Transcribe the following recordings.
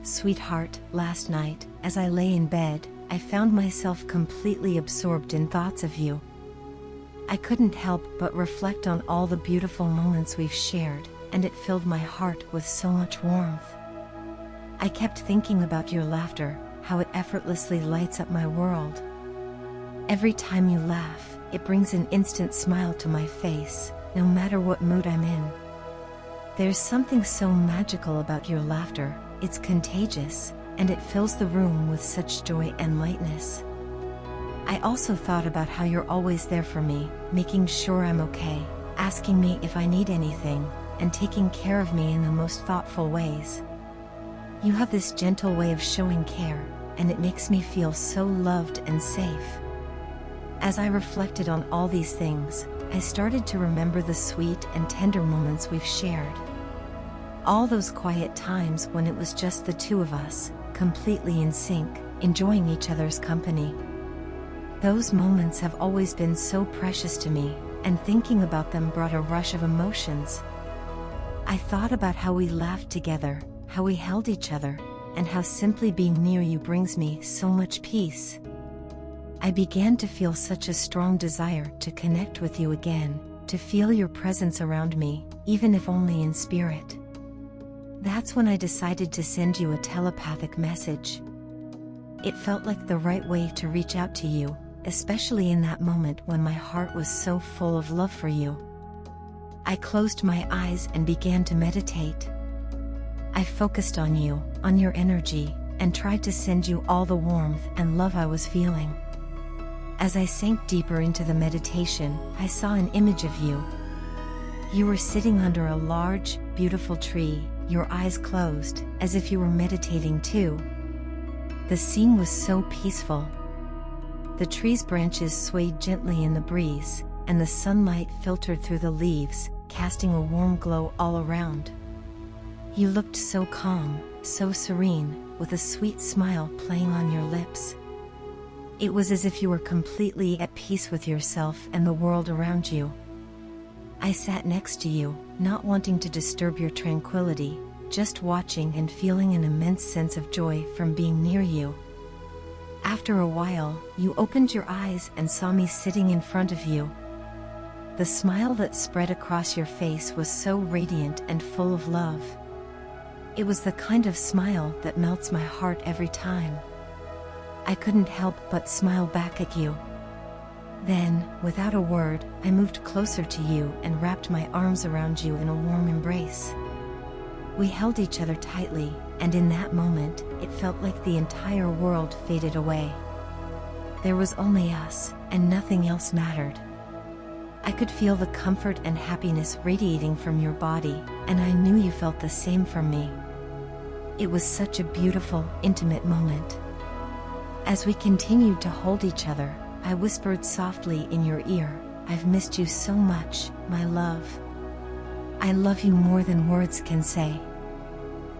Sweetheart, last night, as I lay in bed, I found myself completely absorbed in thoughts of you. I couldn't help but reflect on all the beautiful moments we've shared, and it filled my heart with so much warmth. I kept thinking about your laughter, how it effortlessly lights up my world. Every time you laugh, it brings an instant smile to my face, no matter what mood I'm in. There's something so magical about your laughter, it's contagious, and it fills the room with such joy and lightness. I also thought about how you're always there for me, making sure I'm okay, asking me if I need anything, and taking care of me in the most thoughtful ways. You have this gentle way of showing care, and it makes me feel so loved and safe. As I reflected on all these things, I started to remember the sweet and tender moments we've shared. All those quiet times when it was just the two of us, completely in sync, enjoying each other's company. Those moments have always been so precious to me, and thinking about them brought a rush of emotions. I thought about how we laughed together, how we held each other, and how simply being near you brings me so much peace. I began to feel such a strong desire to connect with you again, to feel your presence around me, even if only in spirit. That's when I decided to send you a telepathic message. It felt like the right way to reach out to you, especially in that moment when my heart was so full of love for you. I closed my eyes and began to meditate. I focused on you, on your energy, and tried to send you all the warmth and love I was feeling. As I sank deeper into the meditation, I saw an image of you. You were sitting under a large, beautiful tree, your eyes closed, as if you were meditating too. The scene was so peaceful. The tree's branches swayed gently in the breeze, and the sunlight filtered through the leaves, casting a warm glow all around. You looked so calm, so serene, with a sweet smile playing on your lips. It was as if you were completely at peace with yourself and the world around you. I sat next to you, not wanting to disturb your tranquility, just watching and feeling an immense sense of joy from being near you. After a while, you opened your eyes and saw me sitting in front of you. The smile that spread across your face was so radiant and full of love. It was the kind of smile that melts my heart every time. I couldn't help but smile back at you. Then, without a word, I moved closer to you and wrapped my arms around you in a warm embrace. We held each other tightly, and in that moment, it felt like the entire world faded away. There was only us, and nothing else mattered. I could feel the comfort and happiness radiating from your body, and I knew you felt the same from me. It was such a beautiful, intimate moment. As we continued to hold each other, I whispered softly in your ear, "I've missed you so much, my love. I love you more than words can say."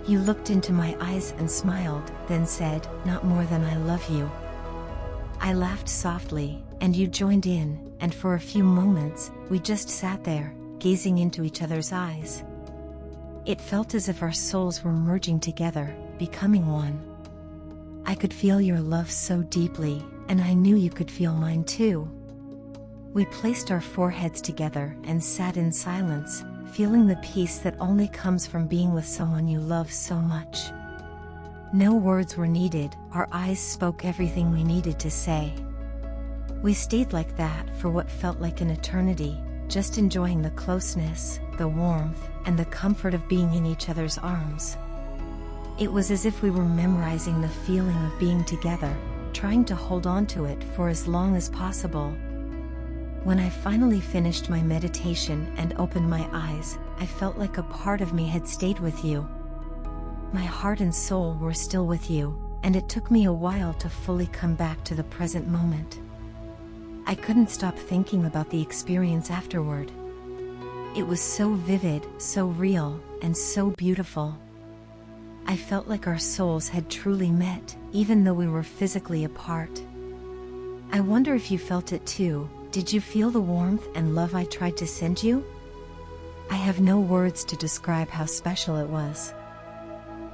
You looked into my eyes and smiled, then said, "Not more than I love you." I laughed softly, and you joined in, and for a few moments, we just sat there, gazing into each other's eyes. It felt as if our souls were merging together, becoming one. I could feel your love so deeply, and I knew you could feel mine too. We placed our foreheads together and sat in silence, feeling the peace that only comes from being with someone you love so much. No words were needed, our eyes spoke everything we needed to say. We stayed like that for what felt like an eternity, just enjoying the closeness, the warmth, and the comfort of being in each other's arms. It was as if we were memorizing the feeling of being together, trying to hold on to it for as long as possible. When I finally finished my meditation and opened my eyes, I felt like a part of me had stayed with you. My heart and soul were still with you, and it took me a while to fully come back to the present moment. I couldn't stop thinking about the experience afterward. It was so vivid, so real, and so beautiful. I felt like our souls had truly met, even though we were physically apart. I wonder if you felt it too. Did you feel the warmth and love I tried to send you? I have no words to describe how special it was.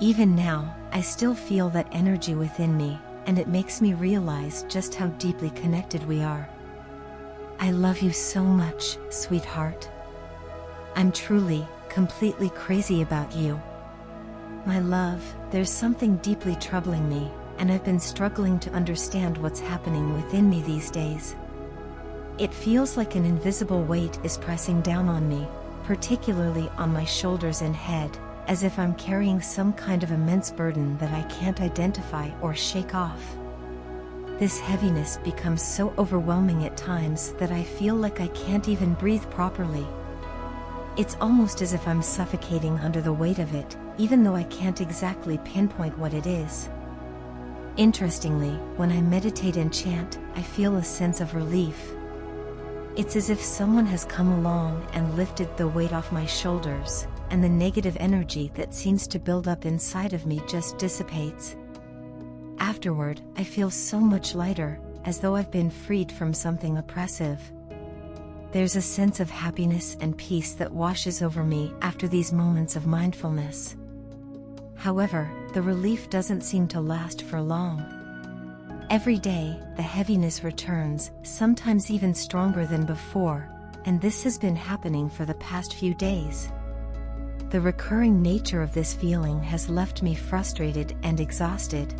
Even now, I still feel that energy within me, and it makes me realize just how deeply connected we are. I love you so much, sweetheart. I'm truly, completely crazy about you. My love, there's something deeply troubling me, and I've been struggling to understand what's happening within me these days. It feels like an invisible weight is pressing down on me, particularly on my shoulders and head, as if I'm carrying some kind of immense burden that I can't identify or shake off. This heaviness becomes so overwhelming at times that I feel like I can't even breathe properly. It's almost as if I'm suffocating under the weight of it, even though I can't exactly pinpoint what it is. Interestingly, when I meditate and chant, I feel a sense of relief. It's as if someone has come along and lifted the weight off my shoulders, and the negative energy that seems to build up inside of me just dissipates. Afterward, I feel so much lighter, as though I've been freed from something oppressive. There's a sense of happiness and peace that washes over me after these moments of mindfulness. However, the relief doesn't seem to last for long. Every day, the heaviness returns, sometimes even stronger than before, and this has been happening for the past few days. The recurring nature of this feeling has left me frustrated and exhausted.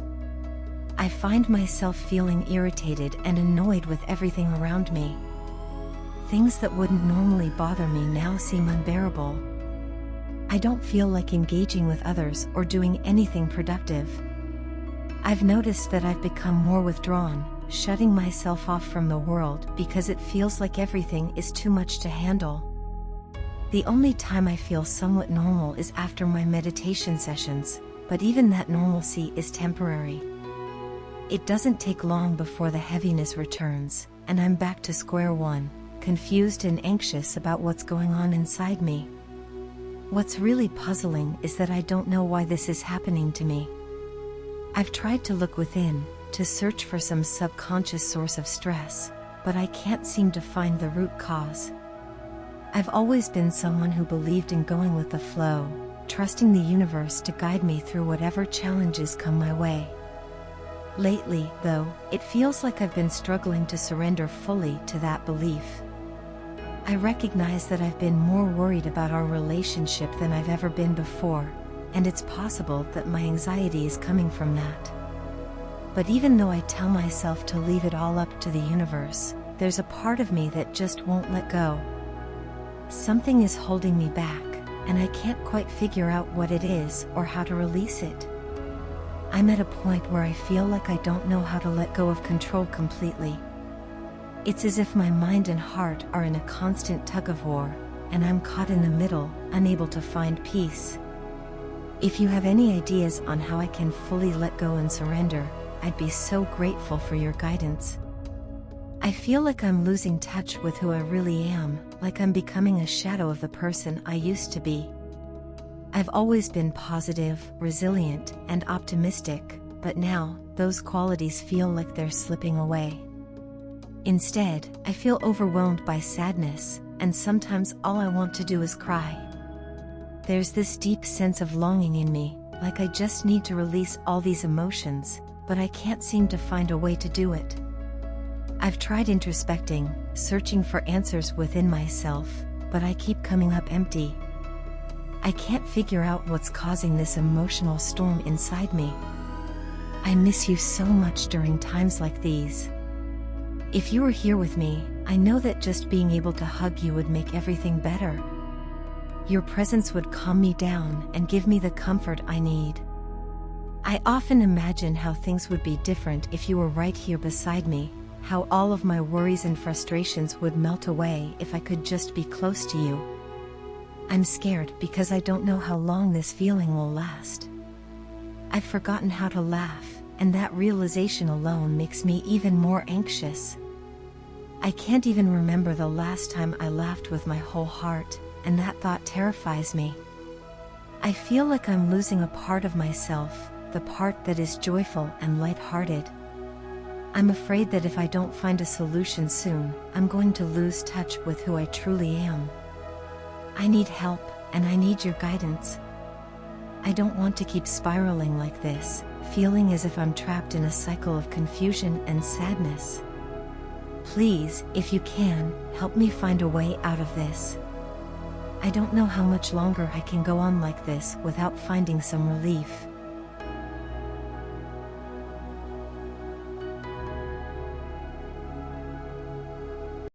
I find myself feeling irritated and annoyed with everything around me. Things that wouldn't normally bother me now seem unbearable. I don't feel like engaging with others or doing anything productive. I've noticed that I've become more withdrawn, shutting myself off from the world because it feels like everything is too much to handle. The only time I feel somewhat normal is after my meditation sessions, but even that normalcy is temporary. It doesn't take long before the heaviness returns, and I'm back to square one, confused and anxious about what's going on inside me. What's really puzzling is that I don't know why this is happening to me. I've tried to look within, to search for some subconscious source of stress, but I can't seem to find the root cause. I've always been someone who believed in going with the flow, trusting the universe to guide me through whatever challenges come my way. Lately, though, it feels like I've been struggling to surrender fully to that belief. I recognize that I've been more worried about our relationship than I've ever been before, and it's possible that my anxiety is coming from that. But even though I tell myself to leave it all up to the universe, there's a part of me that just won't let go. Something is holding me back, and I can't quite figure out what it is or how to release it. I'm at a point where I feel like I don't know how to let go of control completely. It's as if my mind and heart are in a constant tug-of-war, and I'm caught in the middle, unable to find peace. If you have any ideas on how I can fully let go and surrender, I'd be so grateful for your guidance. I feel like I'm losing touch with who I really am, like I'm becoming a shadow of the person I used to be. I've always been positive, resilient, and optimistic, but now, those qualities feel like they're slipping away. Instead, I feel overwhelmed by sadness, and sometimes all I want to do is cry. There's this deep sense of longing in me, like I just need to release all these emotions, but I can't seem to find a way to do it. I've tried introspecting, searching for answers within myself, but I keep coming up empty. I can't figure out what's causing this emotional storm inside me. I miss you so much during times like these. If you were here with me, I know that just being able to hug you would make everything better. Your presence would calm me down and give me the comfort I need. I often imagine how things would be different if you were right here beside me, how all of my worries and frustrations would melt away if I could just be close to you. I'm scared because I don't know how long this feeling will last. I've forgotten how to laugh, and that realization alone makes me even more anxious. I can't even remember the last time I laughed with my whole heart, and that thought terrifies me. I feel like I'm losing a part of myself, the part that is joyful and lighthearted. I'm afraid that if I don't find a solution soon, I'm going to lose touch with who I truly am. I need help, and I need your guidance. I don't want to keep spiraling like this, feeling as if I'm trapped in a cycle of confusion and sadness. Please, if you can, help me find a way out of this. I don't know how much longer I can go on like this without finding some relief.